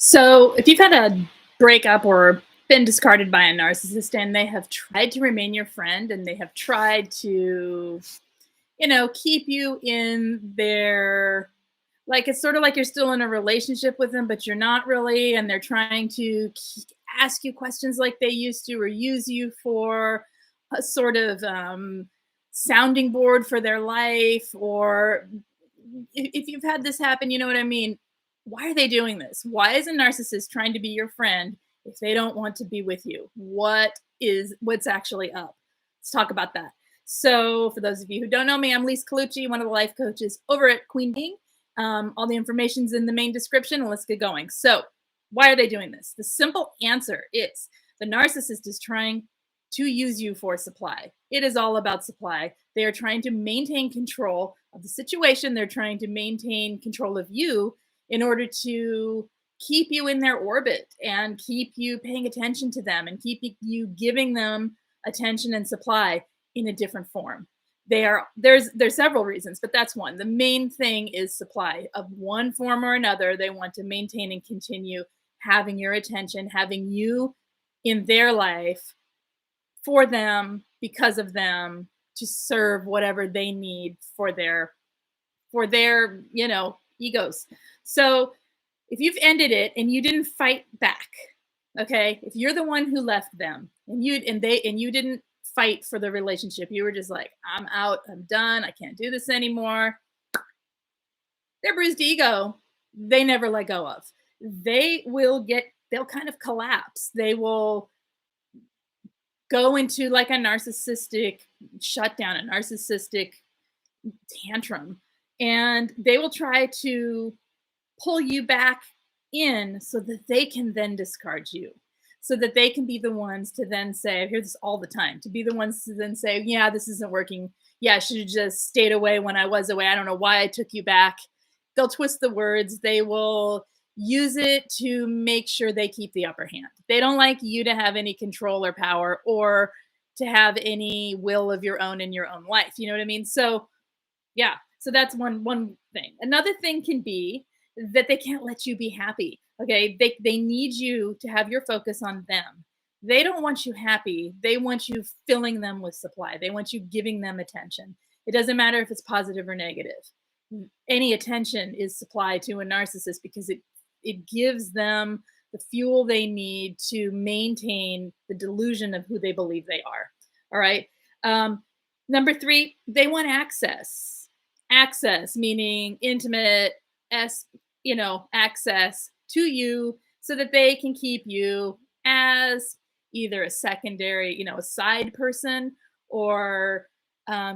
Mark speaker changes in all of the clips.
Speaker 1: So, if you've had a breakup or been discarded by a narcissist and they have tried to remain your friend and they have tried to, keep you in their, like, it's sort of like you're still in a relationship with them, but you're not really, and they're trying to ask you questions like they used to or use you for a sort of sounding board for their life, or if you've had this happen, you know what I mean. Why are they doing this? Why is a narcissist trying to be your friend if they don't want to be with you? What's actually up? Let's talk about that. So, for those of you who don't know me, I'm Lise Colucci, one of the life coaches over at QueenBeeing. All the information's in the main description. Let's get going. So, why are they doing this? The simple answer is the narcissist is trying to use you for supply. It is all about supply. They are trying to maintain control of the situation. They're trying to maintain control of you in order to keep you in their orbit and keep you paying attention to them and keep you giving them attention and supply in a different form. There's several reasons, but that's one. The main thing is supply of one form or another. They want to maintain and continue having your attention, having you in their life for them, because of them, to serve whatever they need for their egos. So if you've ended it and you didn't fight back, okay, if you're the one who left them and you didn't fight for the relationship, you were just like, I'm out, I'm done, I can't do this anymore. Their bruised ego, they never let go of. They'll kind of collapse. They will go into like a narcissistic shutdown, a narcissistic tantrum, and they will try to pull you back in so that they can then discard you, so that they can be the ones to then say, I hear this all the time, to be the ones to then say, yeah, this isn't working. Yeah, I should have just stayed away when I was away. I don't know why I took you back. They'll twist the words. They will use it to make sure they keep the upper hand. They don't like you to have any control or power or to have any will of your own in your own life. You know what I mean? So yeah, so that's one thing. Another thing can be that they can't let you be happy. Okay, they need you to have your focus on them. They don't want you happy. They want you filling them with supply. They want you giving them attention. It doesn't matter if it's positive or negative. Any attention is supply to a narcissist because it gives them the fuel they need to maintain the delusion of who they believe they are. All right. Number three, they want access. Access meaning intimate, access to you so that they can keep you as either a secondary, a side person, or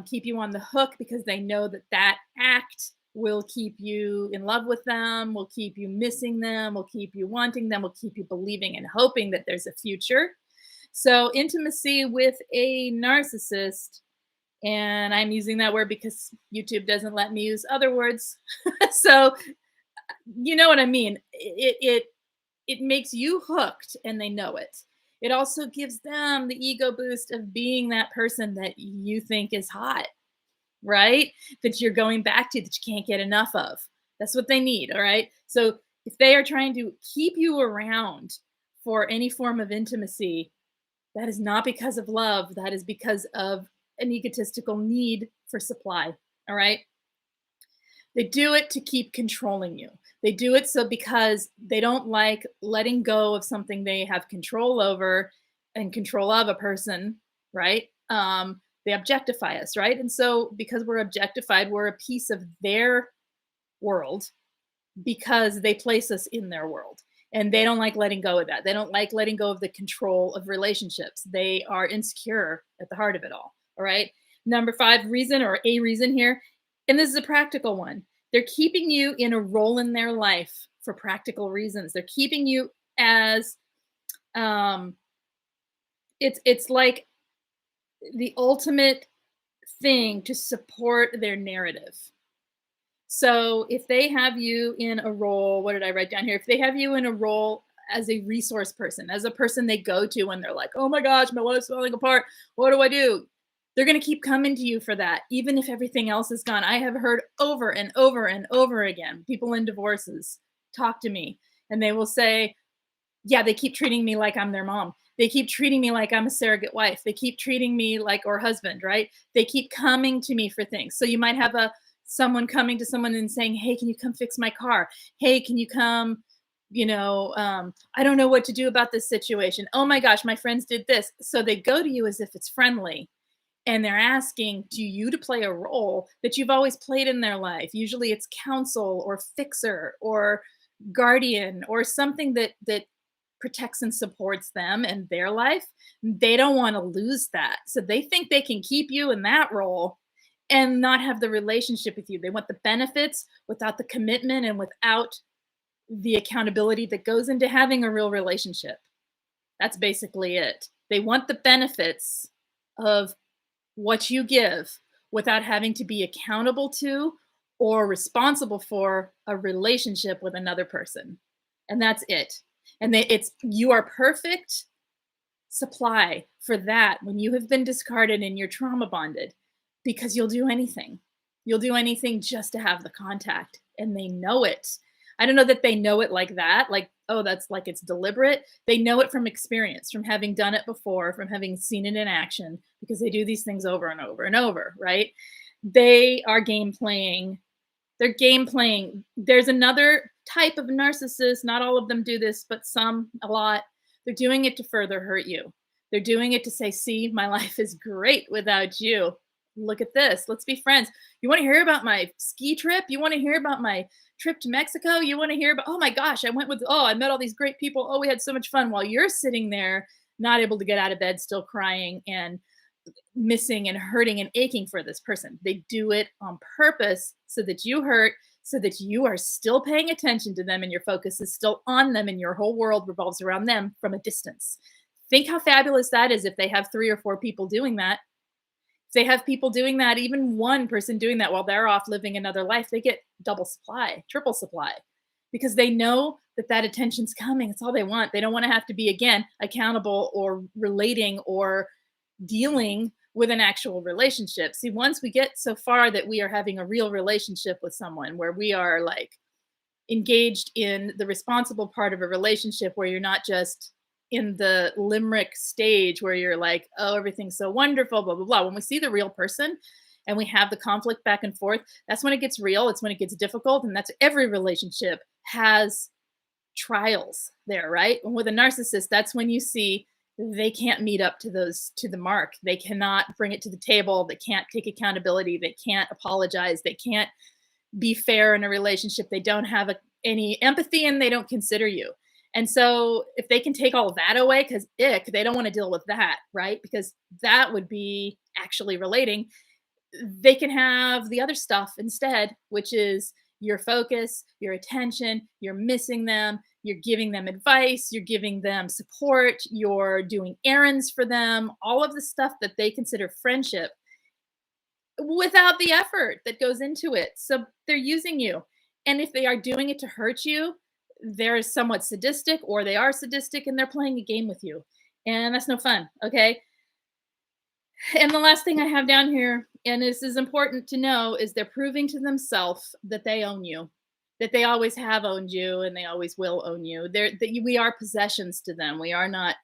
Speaker 1: keep you on the hook because they know that act will keep you in love with them, will keep you missing them, will keep you wanting them, will keep you believing and hoping that there's a future. So intimacy with a narcissist, and I'm using that word because YouTube doesn't let me use other words. So you know what I mean. It makes you hooked, and they know it. It also gives them the ego boost of being that person that you think is hot, right? That you're going back to, that you can't get enough of. That's what they need, all right? So if they are trying to keep you around for any form of intimacy, that is not because of love. That is because of an egotistical need for supply, all right? They do it to keep controlling you. They do it because they don't like letting go of something they have control over and control of a person, right? They objectify us, right? And so because we're objectified, we're a piece of their world because they place us in their world. And they don't like letting go of that. They don't like letting go of the control of relationships. They are insecure at the heart of it all right? Number five reason, or a reason here, and this is a practical one. They're keeping you in a role in their life for practical reasons. They're keeping you as, it's like the ultimate thing to support their narrative. So if they have you in a role, what did I write down here? If they have you in a role as a resource person, as a person they go to when they're like, oh my gosh, my life's falling apart, what do I do? They're going to keep coming to you for that, even if everything else is gone. I have heard over and over and over again, people in divorces talk to me And they will say, yeah, they keep treating me like I'm their mom. They keep treating me like I'm a surrogate wife. They keep treating me like, or husband, right? They keep coming to me for things. So you might have someone coming to someone and saying, hey, can you come fix my car? Hey, can you come, I don't know what to do about this situation. Oh my gosh, my friends did this. So they go to you as if it's friendly, and they're asking you to play a role that you've always played in their life. Usually it's counsel or fixer or guardian or something that protects and supports them and their life. They don't want to lose that. So they think they can keep you in that role and not have the relationship with you. They want the benefits without the commitment and without the accountability that goes into having a real relationship. That's basically it. They want the benefits of what you give without having to be accountable to or responsible for a relationship with another person. And that's it. And you are perfect supply for that when you have been discarded and you're trauma bonded, because you'll do anything. You'll do anything just to have the contact, and they know it. I don't know that they know it like that, like, oh, that's like it's deliberate. They know it from experience, from having done it before, from having seen it in action, because they do these things over and over and over, right? They are game playing. They're game playing. There's another type of narcissist. Not all of them do this, but some, a lot. They're doing it to further hurt you. They're doing it to say, see, my life is great without you. Look at this. Let's be friends. You want to hear about my ski trip? You want to hear about my trip to Mexico? You want to hear about, oh my gosh, I met all these great people. Oh, we had so much fun, while you're sitting there not able to get out of bed, still crying and missing and hurting and aching for this person. They do it on purpose so that you hurt, so that you are still paying attention to them and your focus is still on them and your whole world revolves around them from a distance. Think how fabulous that is if they have 3 or 4 people doing that. If they have people doing that, even one person doing that while they're off living another life, they get double supply, triple supply, because they know that attention's coming. It's all they want. They don't want to have to be, again, accountable or relating or dealing with an actual relationship. See, once we get so far that we are having a real relationship with someone where we are like engaged in the responsible part of a relationship, where you're not just in the limerick stage where you're like, oh, everything's so wonderful, blah, blah, blah. When we see the real person and we have the conflict back and forth, that's when it gets real. It's when it gets difficult. And that's every relationship has trials there, right? And with a narcissist, that's when you see they can't meet up to the mark. They cannot bring it to the table. They can't take accountability. They can't apologize. They can't be fair in a relationship. They don't have any empathy, and they don't consider you. And so if they can take all of that away, because they don't want to deal with that, right? Because that would be actually relating. They can have the other stuff instead, which is your focus, your attention. You're missing them. You're giving them advice. You're giving them support. You're doing errands for them. All of the stuff that they consider friendship without the effort that goes into it. So they're using you. And if they are doing it to hurt you, they're somewhat sadistic, or they are sadistic and they're playing a game with you. And that's no fun. Okay. And the last thing I have down here, and this is important to know, is they're proving to themselves that they own you, that they always have owned you, and they always will own you. We are possessions to them. We are not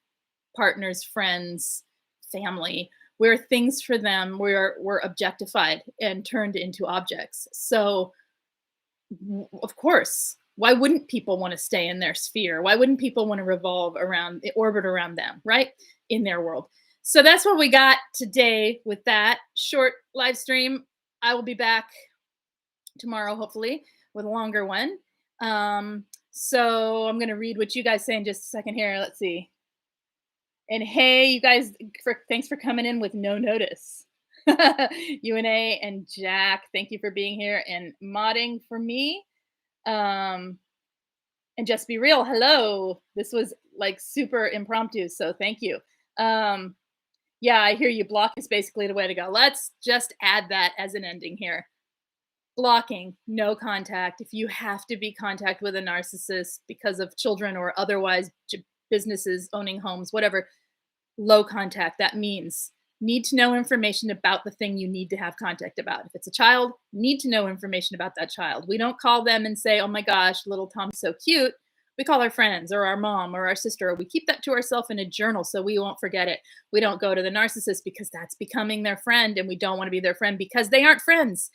Speaker 1: partners, friends, family. We're things for them. We're objectified and turned into objects. So, of course, why wouldn't people want to stay in their sphere? Why wouldn't people want to orbit around them, right? In their world. So that's what we got today with that short live stream. I will be back tomorrow, hopefully, with a longer one. So I'm going to read what you guys say in just a second here. Let's see. And hey, you guys, thanks for coming in with no notice. UNA and Jack, thank you for being here and modding for me. And just be real. Hello. This was like super impromptu, so thank you. Yeah, I hear you. Block is basically the way to go. Let's just add that as an ending here. Blocking, no contact. If you have to be contact with a narcissist because of children or otherwise businesses, owning homes, whatever, low contact. That means need to know information about the thing you need to have contact about. If it's a child, need to know information about that child. We don't call them and say, oh my gosh, little Tom's so cute. we call our friends or our mom or our sister, or we keep that to ourselves in a journal so we won't forget it. We don't go to the narcissist because that's becoming their friend, and we don't want to be their friend because they aren't friends.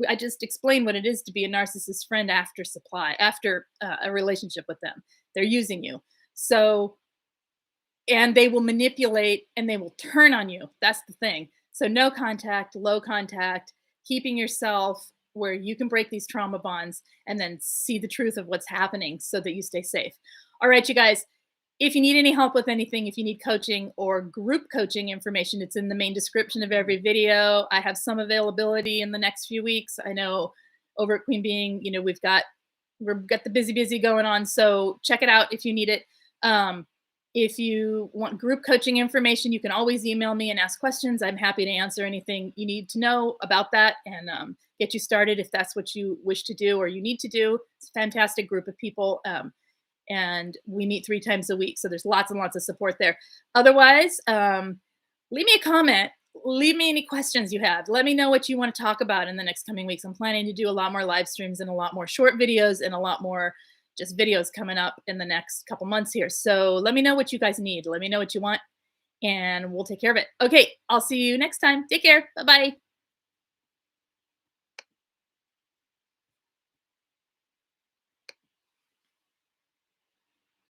Speaker 1: I just explained what it is to be a narcissist friend after a relationship with them. They're using you. So, and they will manipulate and they will turn on you. That's the thing. So, no contact, low contact, keeping yourself where you can break these trauma bonds and then see the truth of what's happening so that you stay safe. All right, you guys, if you need any help with anything, if you need coaching or group coaching information, it's in the main description of every video. I have some availability in the next few weeks. I know over at QueenBeeing, we've got the busy going on. So check it out if you need it. If you want group coaching information, you can always email me and ask questions. I'm happy to answer anything you need to know about that and get you started if that's what you wish to do or you need to do. It's a fantastic group of people. And we meet 3 times a week. So there's lots and lots of support there. Otherwise, leave me a comment. Leave me any questions you have. Let me know what you want to talk about in the next coming weeks. I'm planning to do a lot more live streams and a lot more short videos and a lot more just videos coming up in the next couple months here. So let me know what you guys need. Let me know what you want and we'll take care of it. Okay, I'll see you next time. Take care. Bye-bye.